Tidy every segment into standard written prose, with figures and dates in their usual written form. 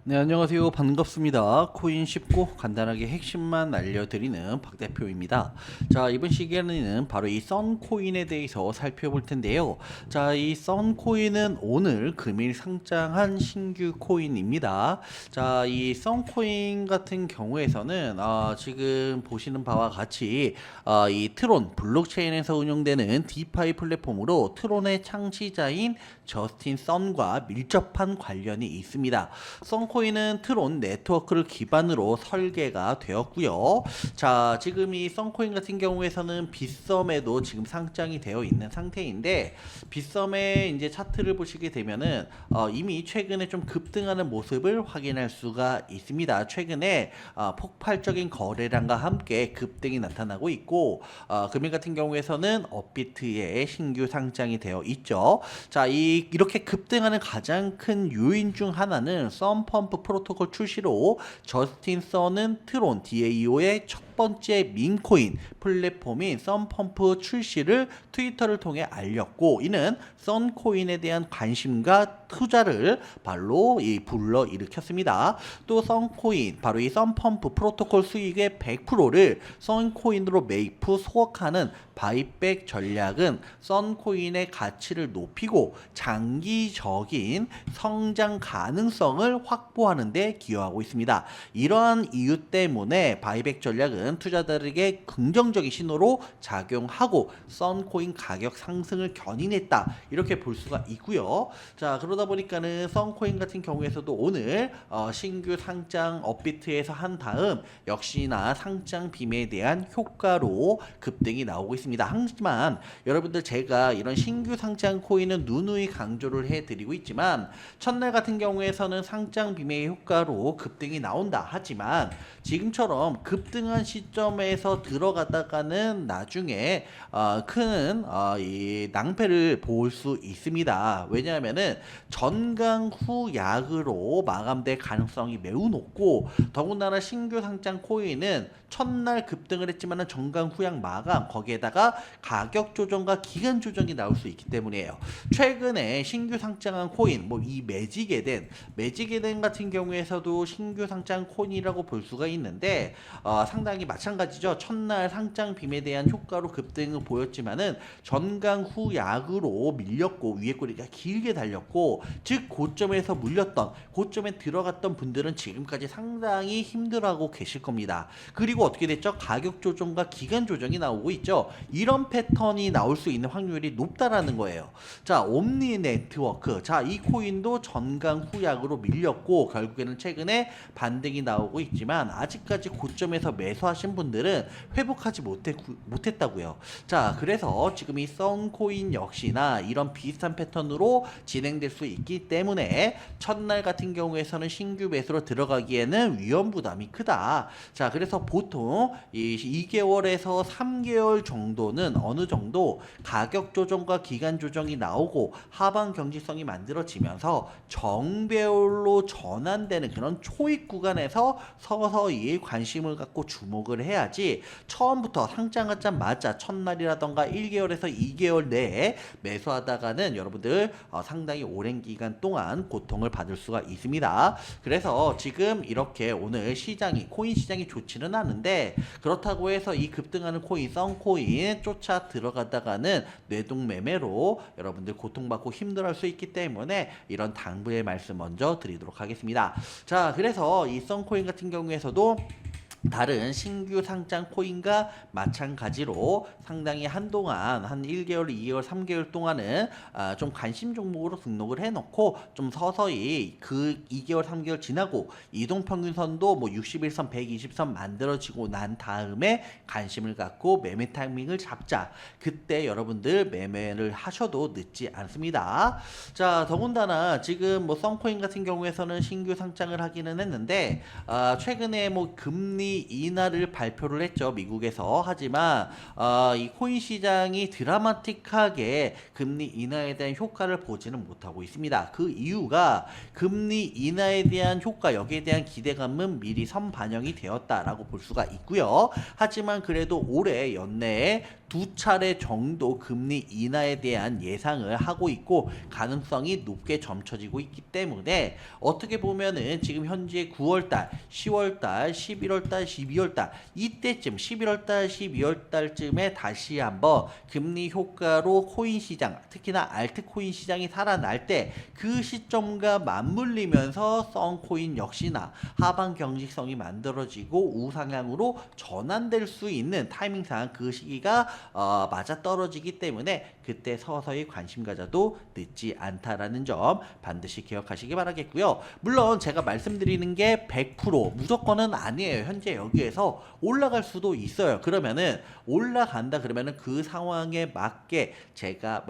네, 안녕하세요. 반갑습니다. 코인 쉽고 간단하게 핵심만 알려드리는 박 대표입니다. 자, 이번 시간에는 바로 이 썬코인에 대해서 살펴볼 텐데요. 자, 이 썬코인은 오늘 금일 상장한 신규 코인입니다. 자, 이 썬코인 같은 경우에서는 지금 보시는 바와 같이 이 트론 블록체인에서 운영되는 디파이 플랫폼으로 트론의 창시자인 저스틴 썬과 밀접한 관련이 있습니다. 썬코인은 트론 네트워크를 기반으로 설계가 되었고요. 자, 지금 이 썬코인 같은 경우에서는 빗썸에도 지금 상장이 되어 있는 상태인데, 빗썸의 이제 차트를 보시게 되면은 이미 최근에 좀 급등하는 모습을 확인할 수가 있습니다. 최근에 폭발적인 거래량과 함께 급등이 나타나고 있고, 금일 같은 경우에서는 업비트에 신규 상장이 되어 있죠. 자, 이렇게 급등하는 가장 큰 요인 중 하나는 썬펌프 프로토콜 출시로 저스틴 썬은 트론 DAO의 첫 번째 민코인 플랫폼인 썬펌프 출시를 트위터를 통해 알렸고, 이는 썬코인에 대한 관심과 투자를 바로 불러 일으켰습니다. 또 썬코인, 바로 이 썬펌프 프로토콜 수익의 100%를 썬코인으로 매입 후 소각하는 바이백 전략은 썬코인의 가치를 높이고 장기적인 성장 가능성을 확보하는 데 기여하고 있습니다. 이러한 이유 때문에 바이백 전략은 투자자들에게 긍정적인 신호로 작용하고 썬코인 가격 상승을 견인했다, 이렇게 볼 수가 있고요. 자, 그러다 보니까는 썬코인 같은 경우에서도 오늘 신규 상장 업비트에서 한 다음 역시나 상장 빔에 대한 효과로 급등이 나오고 있습니다. 하지만 여러분들, 제가 이런 신규 상장 코인은 누누이 강조를 해드리고 있지만, 첫날 같은 경우에서는 상장 빔의 효과로 급등이 나온다 하지만, 지금처럼 급등한 시점에서 들어가다가는 나중에 큰 이 낭패를 볼 수 있습니다. 왜냐하면은 전강 후 약으로 마감될 가능성이 매우 높고, 더군다나 신규 상장 코인은 첫날 급등을 했지만은 전강 후약 마감, 거기에다가 가격 조정과 기간 조정이 나올 수 있기 때문이에요. 최근에 신규 상장한 코인, 뭐 이 매직에덴 같은 경우에서도 신규 상장 코인이라고 볼 수가 있는데, 상당히 마찬가지죠. 첫날 상장 빔에 대한 효과로 급등을 보였지만은 전강 후 약으로 밀렸고 위에 꼬리가 길게 달렸고, 즉 고점에서 물렸던, 고점에 들어갔던 분들은 지금까지 상당히 힘들어하고 계실 겁니다. 그리고 어떻게 됐죠? 가격 조정과 기간 조정이 나오고 있죠. 이런 패턴이 나올 수 있는 확률이 높다라는 거예요. 자, 옴니 네트워크. 자, 이 코인도 전강 후약으로 밀렸고 결국에는 최근에 반등이 나오고 있지만, 아직까지 고점에서 매수하신 분들은 회복하지 못했다고요. 자, 그래서 지금 이 썬코인 역시나 이런 비슷한 패턴으로 진행될 수 있기 때문에 첫날 같은 경우에서는 신규 매수로 들어가기에는 위험 부담이 크다. 자, 그래서 보통 이 2개월에서 3개월 정도는 어느 정도 가격 조정과 기간 조정이 나오고 하방 경직성이 만들어지면서 정배열로 전환되는 그런 초입 구간에서 서서히 관심을 갖고 주목을 해야지, 처음부터 상장하자마자 첫날이라던가 1개월에서 2개월 내에 매수하다가는 여러분들 상당히 오랜 기간 동안 고통을 받을 수가 있습니다. 그래서 지금 이렇게 오늘 코인 시장이 좋지는 않은데, 그렇다고 해서 이 급등하는 코인 썬코인 쫓아 들어가다가는 뇌동매매로 여러분들 고통받고 힘들어할 수 있기 때문에 이런 당부의 말씀 먼저 드리도록 하겠습니다. 자, 그래서 이 썬코인 같은 경우에서도 다른 신규 상장 코인과 마찬가지로 상당히 한동안 한 1개월, 2개월, 3개월 동안은 좀 관심 종목으로 등록을 해놓고 좀 서서히 그 2개월, 3개월 지나고 이동평균선도 뭐 61선, 120선 만들어지고 난 다음에 관심을 갖고 매매 타이밍을 잡자. 그때 여러분들 매매를 하셔도 늦지 않습니다. 자, 더군다나 지금 뭐 썬코인 같은 경우에서는 신규 상장을 하기는 했는데, 최근에 뭐 금리 금리 인하를 발표를 했죠. 미국에서. 하지만 이 코인 시장이 드라마틱하게 금리 인하에 대한 효과를 보지는 못하고 있습니다. 그 이유가 금리 인하에 대한 효과, 여기에 대한 기대감은 미리 선반영이 되었다라고 볼 수가 있고요. 하지만 그래도 올해 연내에 2차례 정도 금리 인하에 대한 예상을 하고 있고 가능성이 높게 점쳐지고 있기 때문에 어떻게 보면은 지금 현재 9월달, 10월달, 11월달, 12월달 이때쯤 11월달, 12월달쯤에 다시 한번 금리 효과로 코인 시장, 특히나 알트코인 시장이 살아날 때 그 시점과 맞물리면서 썬코인 역시나 하방 경직성이 만들어지고 우상향으로 전환될 수 있는 타이밍상 그 시기가 맞아떨어지기 때문에 그때 서서히 관심 가져도 늦지 않다라는 점 반드시 기억하시기 바라겠고요. 물론 제가 말씀드리는 게 100% 무조건은 아니에요. 현재 여기에서 올라갈 수도 있어요. 그러면은 올라간다 그러면은 그 상황에 맞게 제가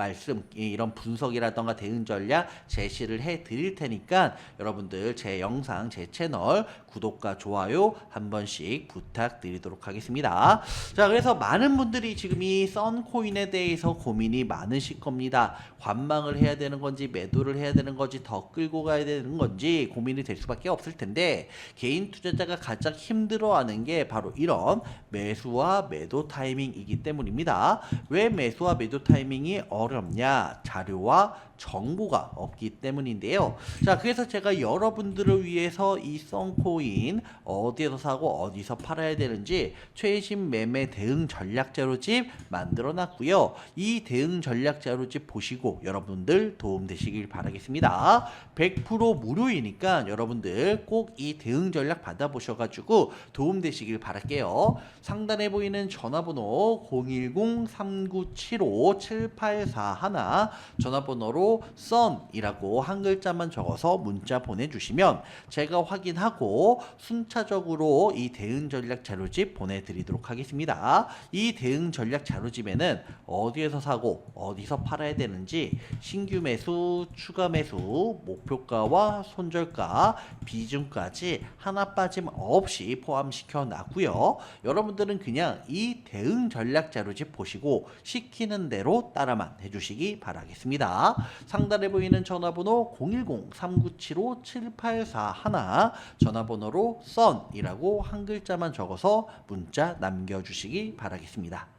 이런 분석이라던가 대응 전략 제시를 해 드릴 테니까 여러분들 제 영상, 제 채널 구독과 좋아요 한 번씩 부탁드리도록 하겠습니다. 자, 그래서 많은 분들이 지금 이 썬코인에 대해서 고민이 많으실 겁니다. 관망을 해야 되는 건지 매도를 해야 되는 건지 더 끌고 가야 되는 건지 고민이 될 수밖에 없을 텐데 개인 투자자가 가장 힘들어하는 게 바로 이런 매수와 매도 타이밍이기 때문입니다. 왜 매수와 매도 타이밍이 어렵냐? 자료와 정보가 없기 때문인데요. 자, 그래서 제가 여러분들을 위해서 이 썬코인 어디에서 사고 어디서 팔아야 되는지 최신 매매 대응 전략 자료집 만들어 놨고요. 이 대응 전략 자료집 보시고 여러분들 도움 되시길 바라겠습니다. 100% 무료이니까 여러분들 꼭 이 대응 전략 받아보셔가지고 도움 되시길 바랄게요. 상단에 보이는 전화번호 010-3975-7841 전화번호로 썬이라고 한 글자만 적어서 문자 보내주시면 제가 확인하고 순차적으로 이 대응 전략 자료집 보내드리도록 하겠습니다. 이 대응 전략 자료집에는 어디에서 사고 어디서 팔아야 되는지 신규 매수, 추가 매수, 목표가와 손절가, 비중까지 하나 빠짐없이 포함시켜 놨고요. 여러분들은 그냥 이 대응 전략 자료집 보시고 시키는 대로 따라만 해주시기 바라겠습니다. 상단에 보이는 전화번호 010-3975-7841 전화번호로 썬이라고 한 글자만 적어서 문자 남겨주시기 바라겠습니다.